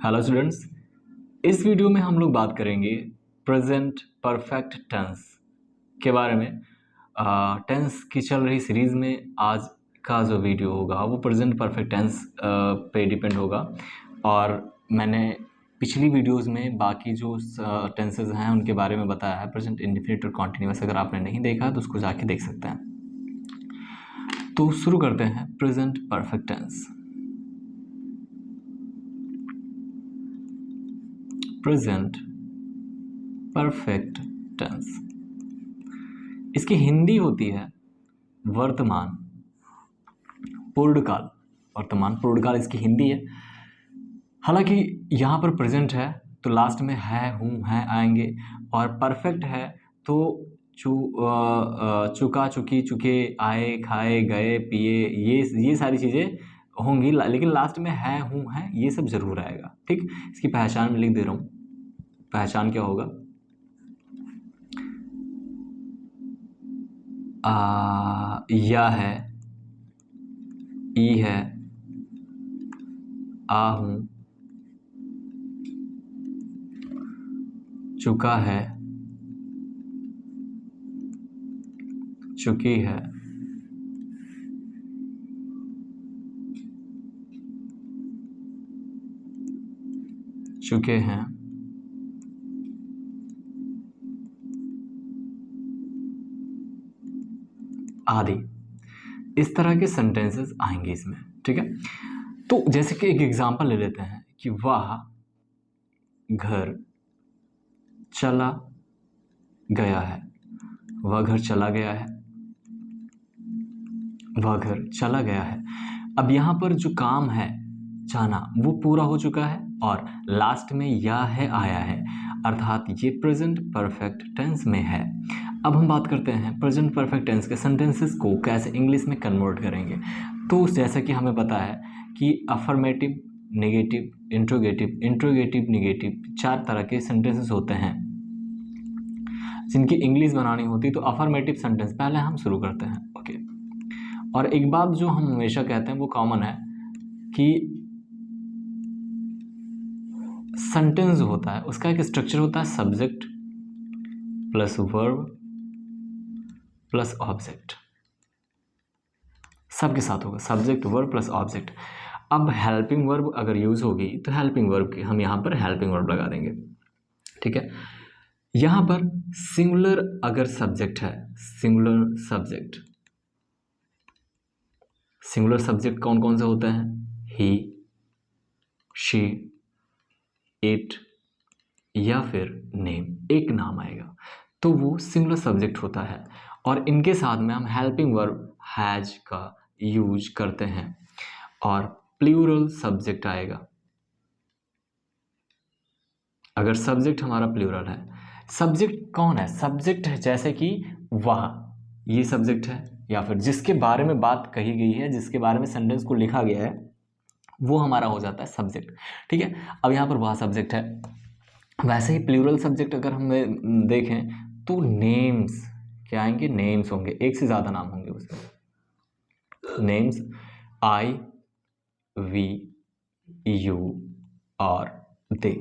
Hello students, इस video में हम लोग बात करेंगे प्रेजेंट परफेक्ट टेंस के बारे में। टेंस की चल रही सीरीज़ में आज का जो वीडियो होगा वो प्रेजेंट परफेक्ट टेंस पे डिपेंड होगा। और मैंने पिछली वीडियोस में बाकी जो टेंसेस हैं उनके बारे में बताया है, प्रेजेंट इंडेफिनिट और कॉन्टिन्यूअस। अगर आपने नहीं देखा तो उसको जाके देख सकते हैं। तो शुरू करते हैं present perfect tense. Present perfect tense, इसकी हिंदी होती है वर्तमान पूर्णकाल। वर्तमान पूर्णकाल इसकी हिंदी है। हालांकि यहाँ पर प्रेजेंट है तो लास्ट में है, हूँ, हैं आएंगे, और परफेक्ट है तो चुका, चुकी, चुके, आए, खाए, गए, पिए, ये सारी चीज़ें होंगी, लेकिन लास्ट में है, हूँ, हैं ये सब जरूर आएगा। ठीक, इसकी पहचान में लिख दे रहा हूँ। पहचान क्या होगा? या है, ई है, आ हूँ, चुका है, चुकी है, चुके हैं, आदि। इस तरह के सेंटेंसेस आएंगे इसमें। ठीक है, तो जैसे कि एक एग्जांपल ले लेते हैं कि वह घर चला गया है। वह घर चला गया है, वह घर चला गया है। अब यहाँ पर जो काम है जाना वो पूरा हो चुका है और लास्ट में या है आया है, अर्थात ये प्रेजेंट परफेक्ट टेंस में है। अब हम बात करते हैं प्रेजेंट परफेक्ट टेंस के सेंटेंसेस को कैसे इंग्लिश में कन्वर्ट करेंगे। तो जैसा कि हमें पता है कि affirmative, negative, interrogative, interrogative negative, 4 तरह के सेंटेंसेस होते हैं जिनकी इंग्लिश बनानी होती। तो अफर्मेटिव सेंटेंस पहले हम शुरू करते हैं। ओके, और एक बात जो हम हमेशा कहते हैं वो कॉमन है कि सेंटेंस जो होता है उसका एक स्ट्रक्चर होता है subject plus verb plus object. सबके साथ होगा सब्जेक्ट, वर्ब प्लस ऑब्जेक्ट। अब हेल्पिंग वर्ब अगर यूज होगी तो हेल्पिंग वर्ब की हम यहाँ पर हेल्पिंग वर्ब लगा देंगे। ठीक है, यहाँ पर सिंगुलर अगर सब्जेक्ट है, सिंगुलर सब्जेक्ट, सिंगुलर सब्जेक्ट कौन कौन से होते हैं? ही, शी, इट या फिर नेम, एक नाम आएगा तो वो सिंगुलर सब्जेक्ट होता है। और इनके साथ में हम हेल्पिंग वर्ब हैज का यूज करते हैं। और प्लूरल सब्जेक्ट आएगा अगर सब्जेक्ट हमारा प्लूरल है। सब्जेक्ट कौन है? सब्जेक्ट है जैसे कि वह, ये सब्जेक्ट है, या फिर जिसके बारे में बात कही गई है, जिसके बारे में सेंटेंस को लिखा गया है, वो हमारा हो जाता है सब्जेक्ट। ठीक है, अब यहाँ पर वह सब्जेक्ट है। वैसे ही प्लूरल सब्जेक्ट अगर हम देखें तो नेम्स क्या आएंगे? नेम्स होंगे, एक से ज़्यादा नाम होंगे उसमें। नेम्स आई, वी, यू और दे।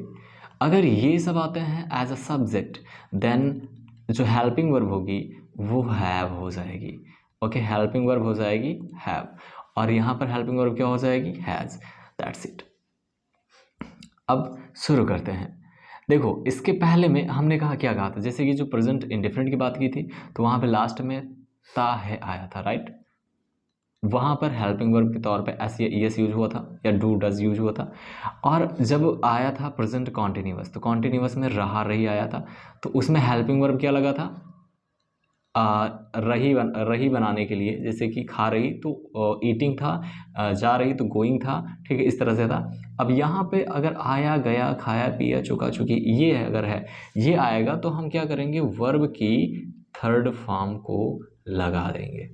अगर ये सब आते हैं एज अ सब्जेक्ट, देन जो हेल्पिंग वर्ब होगी वो हैव हो जाएगी। ओके, हेल्पिंग वर्ब हो जाएगी हैव, और यहाँ पर हेल्पिंग वर्ब क्या हो जाएगी? हैज। That's it. अब शुरू करते हैं। देखो, इसके पहले में हमने क्या कहा था, जैसे कि जो प्रेजेंट इंडेफिनिट की बात की थी तो वहाँ पे लास्ट में ता है आया था, राइट? वहाँ पर हेल्पिंग वर्ब के तौर पे एस या ईएस यूज हुआ था या डू डज यूज हुआ था। और जब आया था प्रेजेंट कॉन्टिन्यूअस, तो कॉन्टिन्यूअस में रहा रही आया था, तो उसमें हेल्पिंग वर्ब क्या लगा था? रही बनाने के लिए, जैसे कि खा रही तो ईटिंग था, जा रही तो गोइंग था। ठीक है, इस तरह से था। अब यहाँ पे अगर आया, गया, खाया, पिया, चुका, चुकी, ये अगर है, ये आएगा तो हम क्या करेंगे? वर्ब की थर्ड फॉर्म को लगा देंगे।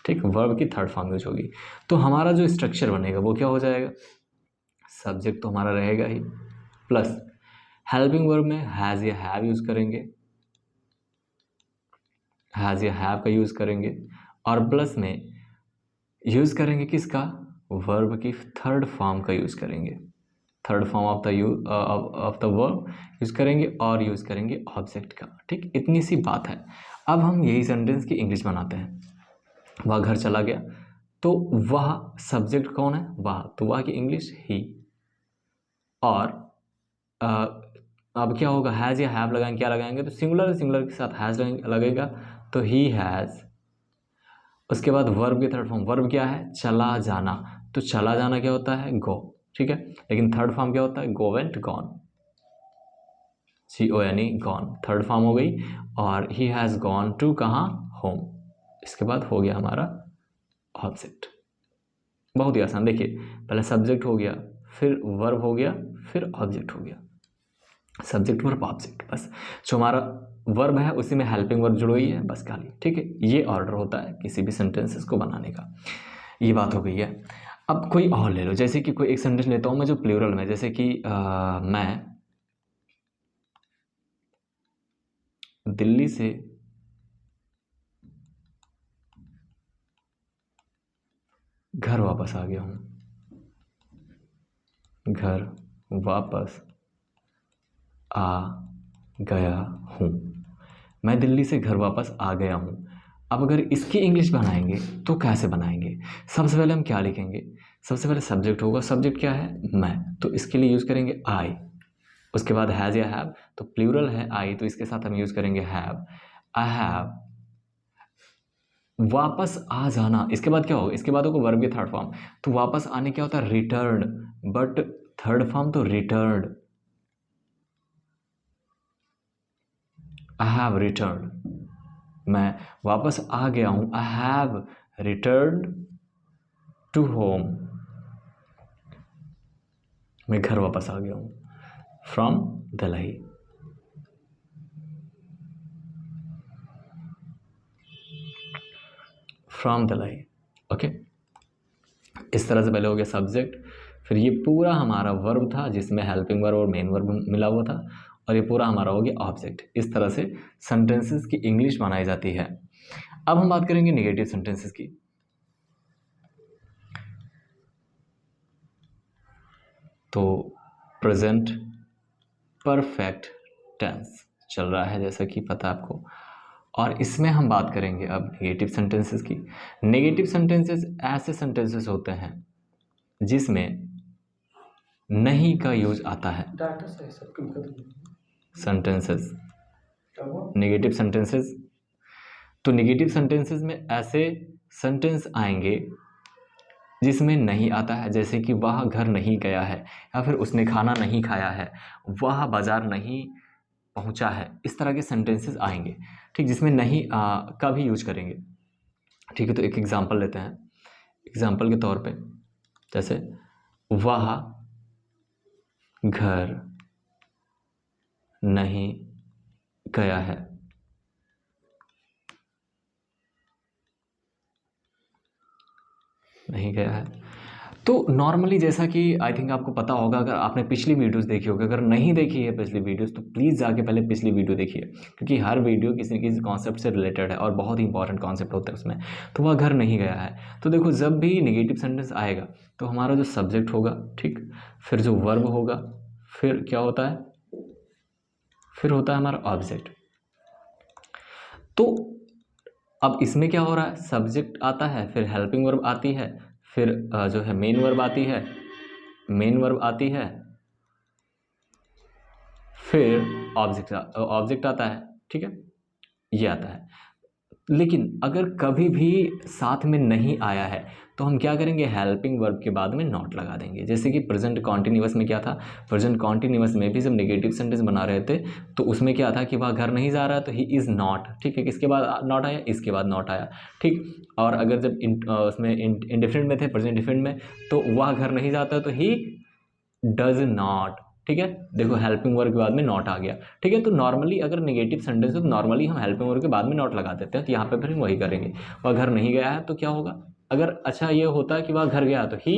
ठीक, वर्ब की थर्ड फॉर्म यूज होगी तो हमारा जो स्ट्रक्चर बनेगा वो क्या हो जाएगा? सब्जेक्ट तो हमारा रहेगा ही, प्लस हेल्पिंग वर्ब में हैज या हैव यूज करेंगे, हैज या हैव का यूज करेंगे, और प्लस में यूज करेंगे किसका? वर्ब की थर्ड फॉर्म का यूज़ करेंगे, third form of the verb use करेंगे और यूज़ करेंगे ऑब्जेक्ट का। ठीक, इतनी सी बात है। अब हम यही सेंटेंस की इंग्लिश बनाते हैं। वह घर चला गया, तो वह सब्जेक्ट कौन है? वह, तो वह की इंग्लिश ही। और अब क्या होगा, हैज़ या हैव लगाएंगे, क्या लगाएंगे? तो सिंगुलर सिंगुलर के साथ हैज़ लगेगा, तो ही हैज़। उसके बाद वर्ब की थर्ड फॉर्म, वर्ब क्या है? चला जाना, तो चला जाना क्या होता है? गो। ठीक है, लेकिन थर्ड फॉर्म क्या होता है? Go went gone, GONE gone, third form हो गई। और ही हैज़ गॉन टू कहाँ? होम। इसके बाद हो गया हमारा ऑब्जेक्ट। बहुत ही आसान। देखिए, पहले सब्जेक्ट हो गया, फिर वर्ब हो गया, फिर ऑब्जेक्ट हो गया। सब्जेक्ट वर्ब ऑब्जेक्ट, बस जो हमारा वर्ब है उसी में हेल्पिंग वर्ब जुड़ी हुई है, बस खाली। ठीक है, ये ऑर्डर होता है किसी भी सेंटेंसेस को बनाने का। ये बात हो गई है। अब कोई और ले लो, जैसे कि कोई एक सेंटेंस लेता हूँ मैं जो प्लूरल में, जैसे कि मैं दिल्ली से घर वापस आ गया हूँ। घर वापस आ गया हूँ, मैं दिल्ली से घर वापस आ गया हूँ। अब अगर इसकी इंग्लिश बनाएंगे तो कैसे बनाएंगे? सबसे पहले हम क्या लिखेंगे? सबसे पहले सब्जेक्ट होगा, सब्जेक्ट क्या है? मैं, तो इसके लिए यूज़ करेंगे आई। उसके बाद हैज़ या हैव, तो प्लूरल है आई, तो इसके साथ हम यूज़ करेंगे हैव। I have. वापस आ जाना, इसके बाद क्या होगा? इसके बाद होगा वर्ब की थर्ड फॉर्म, तो वापस आने क्या होता है? रिटर्न, बट थर्ड फॉर्म तो रिटर्न। आई हैव रिटर्न, मैं वापस आ गया हूँ। I have return to home, मैं घर वापस आ गया हूँ। From Delhi, from Delhi. Okay, इस तरह से पहले हो गया सब्जेक्ट, फिर ये पूरा हमारा वर्ब था जिसमें हेल्पिंग वर्ब और मेन वर्ब मिला हुआ था, और ये पूरा हमारा हो गया ऑब्जेक्ट। इस तरह से सेंटेंसेस की इंग्लिश बनाई जाती है। अब हम बात करेंगे नेगेटिव सेंटेंसेस की। तो प्रेजेंट परफेक्ट टेंस चल रहा है, जैसा कि पता है आपको, और इसमें हम बात करेंगे अब नेगेटिव सेंटेंसेस की। नेगेटिव सेंटेंसेस ऐसे सेंटेंसेस होते हैं जिसमें नहीं का यूज आता है। सेंटेंसेस, नेगेटिव सेंटेंसेस, तो नेगेटिव सेंटेंसेस में ऐसे सेंटेंस आएंगे जिसमें नहीं आता है, जैसे कि वह घर नहीं गया है, या फिर उसने खाना नहीं खाया है, वह बाजार नहीं पहुंचा है। इस तरह के सेंटेंसेस आएंगे, ठीक, जिसमें नहीं का भी यूज करेंगे। ठीक है, तो एक एग्जांपल लेते हैं। एग्जांपल के तौर पे, जैसे वह घर नहीं गया है, नहीं गया है। तो नॉर्मली जैसा कि आई थिंक आपको पता होगा, अगर आपने पिछली वीडियोस देखी होगी, अगर नहीं देखी है पिछली वीडियोस तो प्लीज़ जाके पहले पिछली वीडियो देखिए, क्योंकि हर वीडियो किसी न किसी कॉन्सेप्ट से रिलेटेड है और बहुत ही इंपॉर्टेंट कॉन्सेप्ट होता है उसमें। तो वह घर नहीं गया है, तो देखो जब भी नेगेटिव सेंटेंस आएगा तो हमारा जो सब्जेक्ट होगा, ठीक, फिर जो वर्ब होगा, फिर क्या होता है? फिर होता है हमारा ऑब्जेक्ट। तो अब इसमें क्या हो रहा है? सब्जेक्ट आता है, फिर हेल्पिंग वर्ब आती है, फिर जो है मेन वर्ब आती है, मेन वर्ब आती है, फिर ऑब्जेक्ट आता है। ठीक है, ये आता है। लेकिन अगर कभी भी साथ में नहीं आया है तो हम क्या करेंगे? हेल्पिंग वर्ब के बाद में नॉट लगा देंगे। जैसे कि प्रेजेंट कॉन्टिन्यूअस में क्या था? प्रेजेंट कॉन्टिन्यूअस में भी जब नेगेटिव सेंटेंस बना रहे थे तो उसमें क्या था कि वह घर नहीं जा रहा, तो ही इज़ नॉट। ठीक है, किसके बाद नॉट आया? इसके बाद नॉट आया। ठीक, और अगर जब उसमें इंडिफरेंट में थे, प्रेजेंट डिफरेंट में, तो वह घर नहीं जाता तो ही डज नॉट। ठीक है, देखो हेल्पिंग वर्ब के बाद में नॉट आ गया। ठीक है, तो नॉर्मली अगर नेगेटिव सेंटेंस हो तो नॉर्मली हम हेल्पिंग वर्ब के बाद में नॉट लगा देते हैं, तो यहाँ पे फिर हम वही करेंगे। वह घर नहीं गया है तो क्या होगा? अगर अच्छा ये होता है कि वह घर गया तो he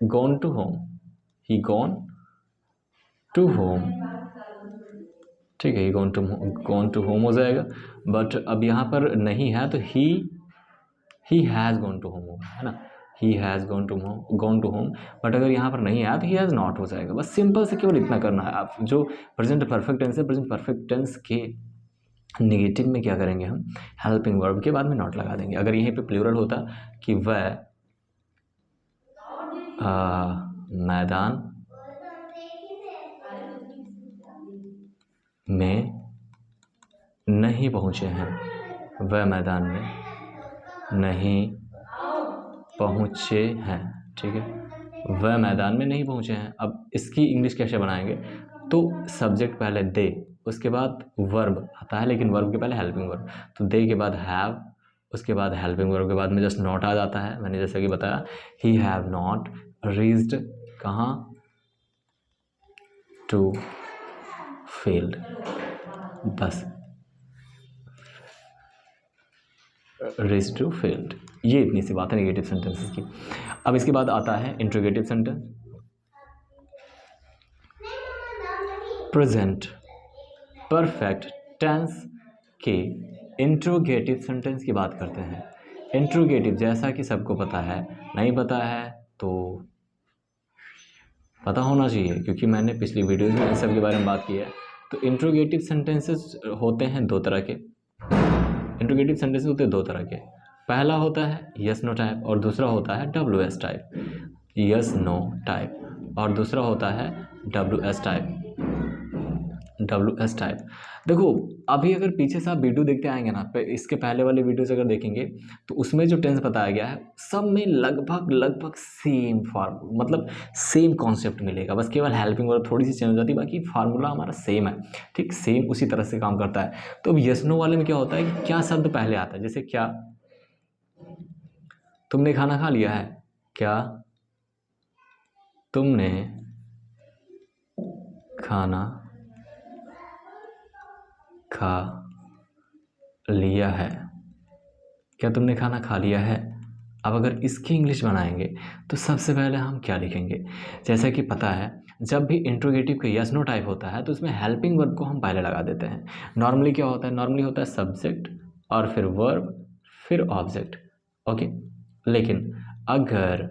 gone to home, he gone to home. ठीक है, ही गॉन टू होम हो जाएगा। बट अब यहाँ पर नहीं है तो he has gone to home होगा, है ना? He has gone to home, but अगर यहाँ पर नहीं आया तो ही हैज़ नॉट हो जाएगा। बस सिंपल से केवल इतना करना है। आप जो प्रेजेंट परफेक्ट टेंस है, प्रेजेंट परफेक्ट टेंस के नेगेटिव में क्या करेंगे, हम हेल्पिंग वर्ब के बाद में नॉट लगा देंगे। अगर यहीं पे प्लूरल होता कि वह मैदान में नहीं पहुँचे हैं, वह मैदान में नहीं पहुँचे हैं, ठीक है, वह मैदान में नहीं पहुँचे हैं। अब इसकी इंग्लिश कैसे बनाएंगे, तो सब्जेक्ट पहले दे, उसके बाद वर्ब आता है, लेकिन वर्ब के पहले हेल्पिंग वर्ब, तो दे के बाद हैव, उसके बाद हेल्पिंग वर्ब के बाद में जस्ट नॉट आ जाता है। मैंने जैसा कि बताया, ही हैव नॉट रीच्ड कहाँ, टू फील्ड, बस रीच टू फील्ड। ये इतनी सी बात है नेगेटिव सेंटेंसेस की। अब इसके बाद आता है interrogative sentence. Present perfect tense के इंट्रोगेटिव सेंटेंस की बात करते हैं। इंट्रोगेटिव जैसा कि सबको पता है, नहीं पता है तो पता होना चाहिए, क्योंकि मैंने पिछली वीडियोज़ में इन सब के बारे में बात की है। तो इंट्रोगेटिव सेंटेंसेस होते हैं दो तरह के। इंट्रोगेटिव सेंटेंसेस होते हैं दो तरह के। पहला होता है यस नो टाइप और दूसरा होता है WS type. Yes no type और दूसरा होता है WS टाइप। WS type. देखो अभी अगर पीछे से आप वीडियो देखते आएंगे ना, इसके पहले वाले वीडियोस अगर देखेंगे तो उसमें जो टेंस बताया गया है सब में लगभग सेम फॉर्म, मतलब सेम कॉन्सेप्ट मिलेगा, बस केवल हेल्पिंग वर्ब थोड़ी सी चेंज हो जाती है, बाकी फार्मूला हमारा सेम है, ठीक, सेम उसी तरह से काम करता है। तो अब यस नो वाले में क्या होता है कि क्या शब्द पहले आता है, जैसे क्या, तुमने खाना खा लिया है, क्या तुमने खाना खा लिया है, क्या तुमने खाना खा लिया है। अब अगर इसकी इंग्लिश बनाएंगे तो सबसे पहले हम क्या लिखेंगे, जैसा कि पता है जब भी इंट्रोगेटिव का यस नो टाइप होता है तो उसमें हेल्पिंग वर्ब को हम पहले लगा देते हैं। नॉर्मली क्या होता है, नॉर्मली होता है सब्जेक्ट और फिर वर्ब फिर ऑब्जेक्ट, ओके। लेकिन अगर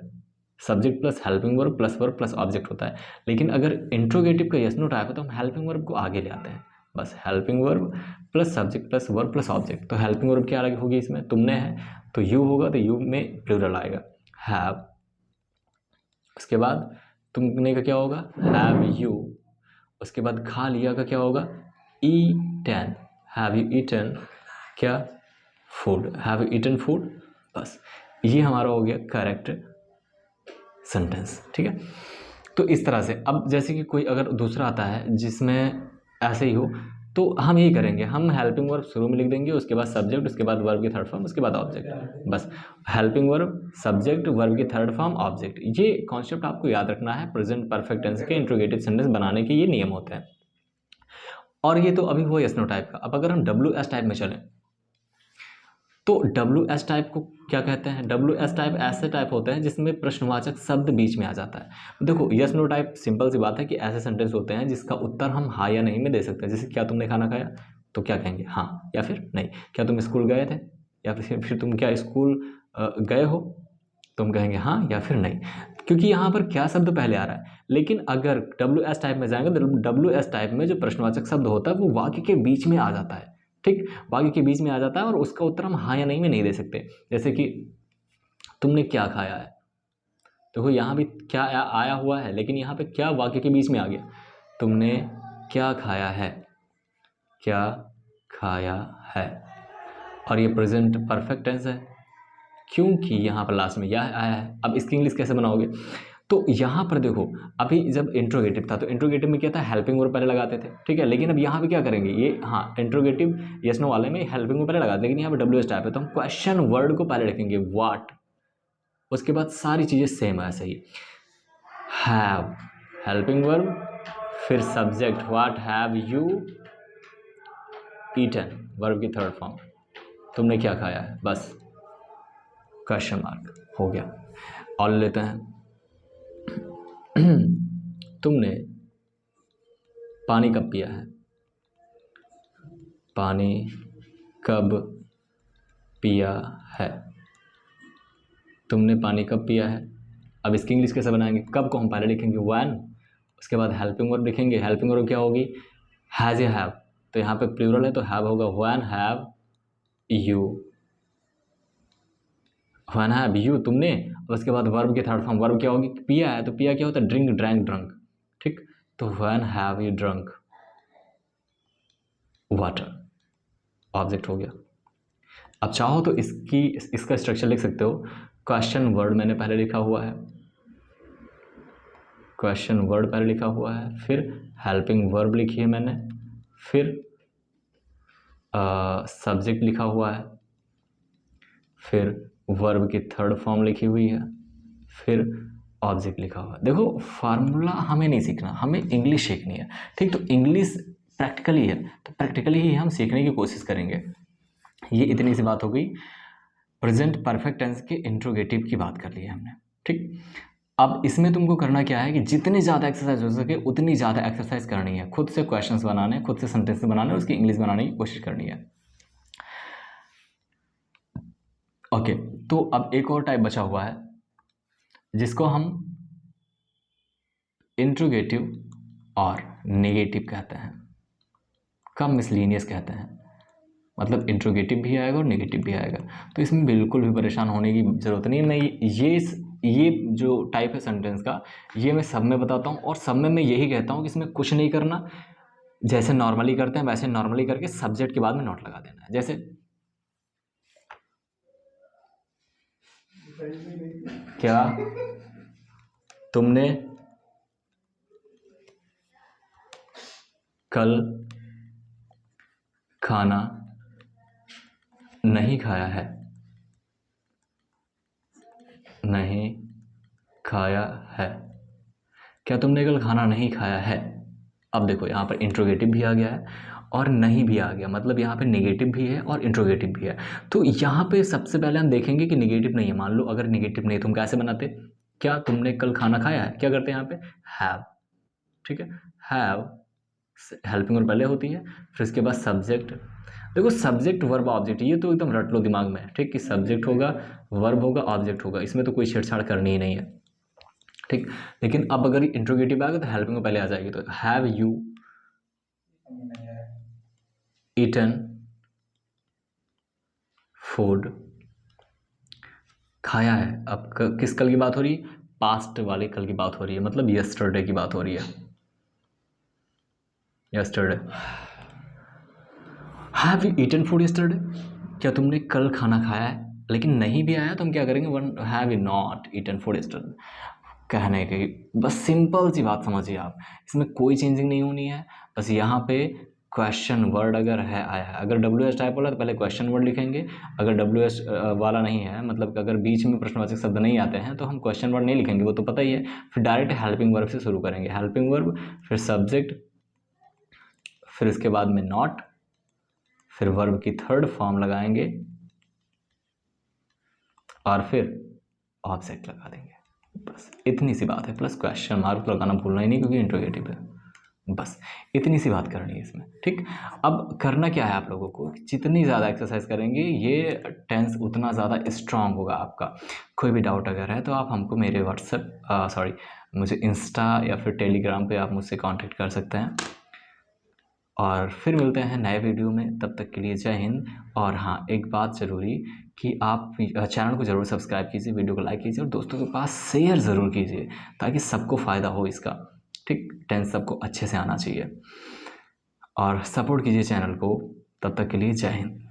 subject plus helping verb plus object होता है, लेकिन अगर इंट्रोगेटिव का यस नो टाइप है तो हम हेल्पिंग वर्ब को आगे ले आते हैं, बस helping verb plus subject plus verb plus object. तो हेल्पिंग वर्ब क्या अलग होगी इसमें, तुमने है तो यू होगा, तो यू में प्लूरल आएगा हैव, उसके बाद तुमने का क्या होगा हैव यू, उसके बाद खा लिया का क्या होगा ईटन, हैव यू ईटन क्या food, have you eaten food. बस ये हमारा हो गया करेक्ट सेंटेंस, ठीक है। तो इस तरह से अब जैसे कि कोई अगर दूसरा आता है जिसमें ऐसे ही हो तो हम यही करेंगे, हम हेल्पिंग वर्ब शुरू में लिख देंगे, उसके बाद सब्जेक्ट, उसके बाद वर्ब की थर्ड फॉर्म, उसके बाद ऑब्जेक्ट, बस हेल्पिंग वर्ब सब्जेक्ट वर्ब की थर्ड फॉर्म ऑब्जेक्ट। ये कॉन्सेप्ट आपको याद रखना है, प्रेजेंट परफेक्ट टेंस के इंट्रोगेटिव सेंटेंस बनाने के ये नियम होते हैं। और ये तो अभी हुआ यस नो टाइप का। अब अगर हम WS टाइप में चलें तो WS टाइप को क्या कहते हैं, WS टाइप ऐसे टाइप होते हैं जिसमें प्रश्नवाचक शब्द बीच में आ जाता है। देखो यस नो टाइप सिंपल सी बात है कि ऐसे सेंटेंस होते हैं जिसका उत्तर हम हाँ या नहीं में दे सकते हैं। जैसे क्या तुमने खाना खाया, तो क्या कहेंगे हाँ या फिर नहीं। क्या तुम स्कूल गए थे, या फिर तुम क्या स्कूल गए हो, तुम कहेंगे हाँ या फिर नहीं, क्योंकि यहाँ पर क्या शब्द पहले आ रहा है। लेकिन अगर WS टाइप में जाएंगे तो WS टाइप में जो प्रश्नवाचक शब्द होता है वो वाक्य के बीच में आ जाता है, ठीक, वाक्य के बीच में आ जाता है और उसका उत्तर हम हाँ या नहीं में नहीं दे सकते। जैसे कि तुमने क्या खाया है, देखो यहाँ भी क्या आया हुआ है, लेकिन यहाँ पे क्या वाक्य के बीच में आ गया, तुमने क्या खाया है, क्या खाया है, और ये प्रेजेंट परफेक्ट टेंस है क्योंकि यहाँ पर लास्ट में यह आया है। अब इसकी इंग्लिश कैसे बनाओगे, तो यहाँ पर देखो अभी जब इंट्रोगेटिव था तो इंट्रोगेटिव में क्या था हेल्पिंग वर्ब पहले लगाते थे, ठीक है, लेकिन अब यहाँ पे क्या करेंगे, ये हाँ इंट्रोगेटिव यस नो वाले में हेल्पिंग वर्ब पहले लगाते, लेकिन यहाँ पे WS टाइप है तो हम क्वेश्चन वर्ड को पहले लिखेंगे व्हाट, उसके बाद सारी चीज़ें सेम है ऐसे ही, हैव हेल्पिंग वर्ब फिर subject what have you eaten verb की थर्ड फॉर्म, तुमने क्या खाया है, बस क्वेश्चन मार्क हो गया। और लेते हैं तुमने पानी कब पिया है, पानी कब पिया है, तुमने पानी कब पिया है। अब इसकी इंग्लिश कैसे बनाएंगे, कब को हम पहले लिखेंगे व्हेन, उसके बाद हेल्पिंग वर्ब लिखेंगे। हेल्पिंग वर्ब क्या होगी, हैज़ या हैव, तो यहाँ पे प्लूरल है तो हैव होगा, when have you, when have you तुमने। और उसके बाद वर्ब की थर्ड फॉर्म, वर्ब क्या होगी, पिया है तो पिया क्या होता है, ड्रिंक, ड्रैंक, ड्रंक, ठीक। तो when have you drunk water, object हो गया। अब चाहो तो इसका स्ट्रक्चर लिख सकते हो। क्वेश्चन वर्ड मैंने पहले लिखा हुआ है, क्वेश्चन वर्ड पहले लिखा हुआ है, फिर हेल्पिंग वर्ब लिखी है मैंने, फिर सब्जेक्ट लिखा हुआ है, फिर वर्ब की थर्ड फॉर्म लिखी हुई है, फिर ऑब्जेक्ट लिखा हुआ है। देखो फार्मूला हमें नहीं सीखना, हमें इंग्लिश सीखनी है, ठीक। तो इंग्लिश प्रैक्टिकली है, तो प्रैक्टिकली ही हम सीखने की कोशिश करेंगे। ये इतनी सी बात हो गई। प्रेजेंट परफेक्ट टेंस के इंट्रोगेटिव की बात कर ली है हमने, ठीक। अब इसमें तुमको करना क्या है कि जितनी ज़्यादा एक्सरसाइज हो सके उतनी ज़्यादा एक्सरसाइज करनी है, खुद से क्वेश्चंस बनाने, खुद से सेंटेंस बनाने, उसकी इंग्लिश बनाने की कोशिश करनी है। ओके, तो अब एक और टाइप बचा हुआ है जिसको हम इंट्रोगेटिव और नेगेटिव कहते हैं, कम मिसलीनियस कहते हैं। मतलब इंट्रोगेटिव भी आएगा और नेगेटिव भी आएगा, तो इसमें बिल्कुल भी परेशान होने की ज़रूरत नहीं है। मैं ये जो टाइप है सेंटेंस का, ये मैं सब में बताता हूँ और सब में मैं यही कहता हूँ कि इसमें कुछ नहीं करना, जैसे नॉर्मली करते हैं वैसे नॉर्मली करके सब्जेक्ट के बाद में नोट लगा देना है। जैसे क्या तुमने कल खाना नहीं खाया है, नहीं खाया है। क्या तुमने कल खाना नहीं खाया है। अब देखो यहाँ पर इंट्रोगेटिव भी आ गया है और नहीं भी आ गया, मतलब यहाँ पे नेगेटिव भी है और इंट्रोगेटिव भी है। तो यहाँ पे सबसे पहले हम देखेंगे कि नेगेटिव नहीं है। मान लो अगर नेगेटिव नहीं है तो हम कैसे बनाते, क्या तुमने कल खाना खाया है, क्या करते हैं यहाँ पे हैव, ठीक है। हैव हेल्पिंग और पहले होती है, फिर उसके बाद सब्जेक्ट। देखो सब्जेक्ट वर्ब ऑब्जेक्ट ये तो एकदम रट लो दिमाग में, ठीक, कि सब्जेक्ट होगा, वर्ब होगा, ऑब्जेक्ट होगा, इसमें तो कोई छेड़छाड़ करनी ही नहीं है, ठीक। लेकिन अब अगर इंट्रोगेटिव आएगा तो हेल्पिंग में पहले आ जाएगी। तो हैव यू ईटन फूड, खाया है। अब किस कल की बात हो रही है, पास्ट वाले कल की बात हो रही है, मतलब यस्टरडे की बात हो रही है, yesterday. Have you eaten food yesterday, क्या तुमने कल खाना खाया है। लेकिन नहीं भी आया तो हम क्या करेंगे, one have you not eaten food yesterday, कहने की बस सिंपल सी बात समझिए आप, इसमें कोई चेंजिंग नहीं होनी है। बस यहाँ पे क्वेश्चन वर्ड अगर है आया है, अगर WH टाइप वाला तो पहले क्वेश्चन वर्ड लिखेंगे, अगर WH वाला नहीं है, मतलब अगर बीच में प्रश्नवाचक शब्द नहीं आते हैं तो हम क्वेश्चन वर्ड नहीं लिखेंगे, वो तो पता ही है। फिर डायरेक्ट हेल्पिंग वर्ब से शुरू करेंगे, हेल्पिंग वर्ब, फिर सब्जेक्ट, फिर इसके बाद में नॉट, फिर वर्ब की थर्ड फॉर्म लगाएंगे और फिर ऑब्जेक्ट लगा देंगे। बस इतनी सी बात है, प्लस क्वेश्चन मार्क लगाना भूलना ही नहीं क्योंकि इंट्रोगेटिव है। बस इतनी सी बात करनी है इसमें, ठीक। अब करना क्या है आप लोगों को, जितनी ज़्यादा एक्सरसाइज करेंगे ये टेंस उतना ज़्यादा स्ट्रांग होगा आपका। कोई भी डाउट अगर है तो आप हमको मेरे मुझे इंस्टा या फिर टेलीग्राम पे आप मुझसे कांटेक्ट कर सकते हैं। और फिर मिलते हैं नए वीडियो में, तब तक के लिए जय हिंद। और हाँ, एक बात ज़रूरी कि आप चैनल को ज़रूर सब्सक्राइब कीजिए, वीडियो को लाइक कीजिए और दोस्तों के पास शेयर ज़रूर कीजिए ताकि सबको फ़ायदा हो इसका, ठीक। टेंस सबको अच्छे से आना चाहिए और सपोर्ट कीजिए चैनल को। तब तक के लिए जय हिंद।